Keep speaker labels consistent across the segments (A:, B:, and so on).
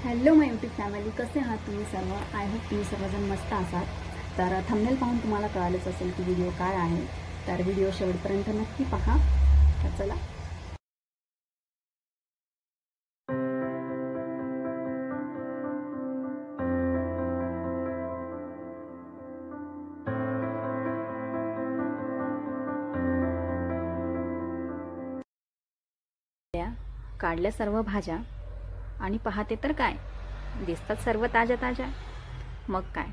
A: Hello माय YouTube family, कसे आहात तुम्ही सर्व? आय होप तुम्ही सर्वजण मस्त असाल. तर थंबनेल पाहून तुम्हाला कळालंच असेल की व्हिडिओ काय आहे. तर व्हिडिओ शेवटपर्यंत नक्की पहा. तर चला. काढल्या सर्व भाज्या आणि पाहते तर काय दिसतात सर्व ताज्या ताज्या. मग काय,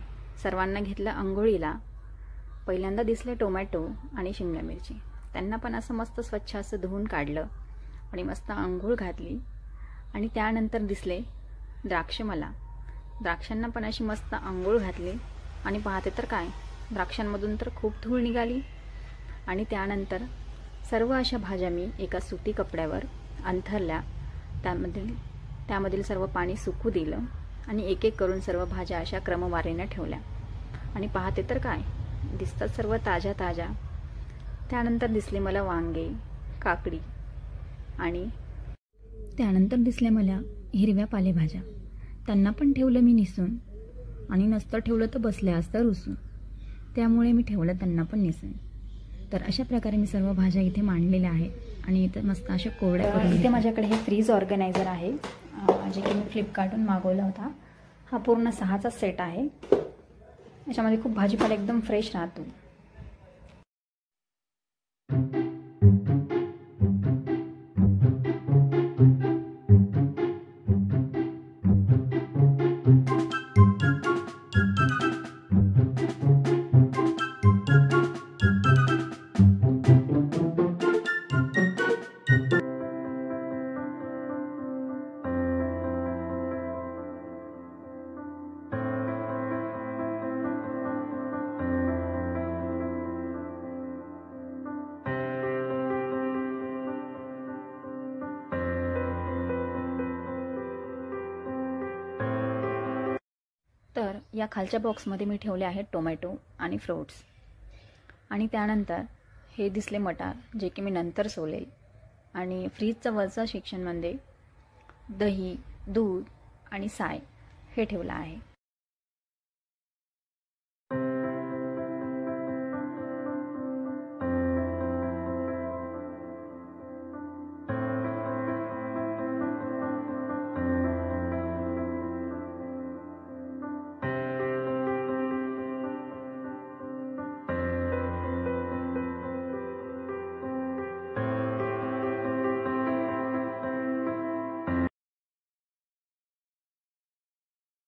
A: सर्वांना घेतलं अंघोळीला. पहिल्यांदा दिसले टोमॅटो आणि शिमला मिरची. त्यांना पण असं मस्त स्वच्छ असं धुवून काढलं आणि मस्त अंघोळ घातली. आणि त्यानंतर दिसले द्राक्ष. मला द्राक्षांना पण अशी मस्त अंघोळ घातली आणि पाहते तर काय, द्राक्षांमधून तर खूप धूळ निघाली. आणि त्यानंतर सर्व अशा भाज्या मी एका सुती कपड्यावर अंथरल्या. त्यामधील सर्व पाणी सुकू दिलं आणि एक एक करून सर्व भाज्या अशा क्रमवारीने ठेवल्या. आणि पाहते तर काय, दिसतात सर्व ताज्या ताज्या. त्यानंतर दिसले मला वांगे, काकडी आणि त्यानंतर दिसल्या मला हिरव्या पालेभाज्या. त्यांना पण ठेवलं मी निसून. आणि नसतं ठेवलं तर बसल्या असतं रुसून. त्यामुळे मी ठेवलं त्यांना पण निसून. तर अशा प्रकारे मी सर्व भाज्या इथे मांडलेल्या आहेत आणि इथे मस्त अशा कोरड्या करून. इथे माझ्याकडे हे फ्रीज ऑर्गनायझर आहे, जे की मी फ्लिपकार्टहून मागवला होता. हा पूर्ण 6चा सेट आहे. याच्यामध्ये खूप भाजीपाला एकदम फ्रेश राहतो. तर या खालच्या बॉक्समध्ये मी ठेवले आहेत टोमॅटो आणि फ्रूट्स. आणि त्यानंतर हे दिसले मटार, जे की मी नंतर सोलेल. आणि फ्रीजचं वरच्या सेक्शनमध्ये दही, दूध आणि साय हे ठेवलं आहे.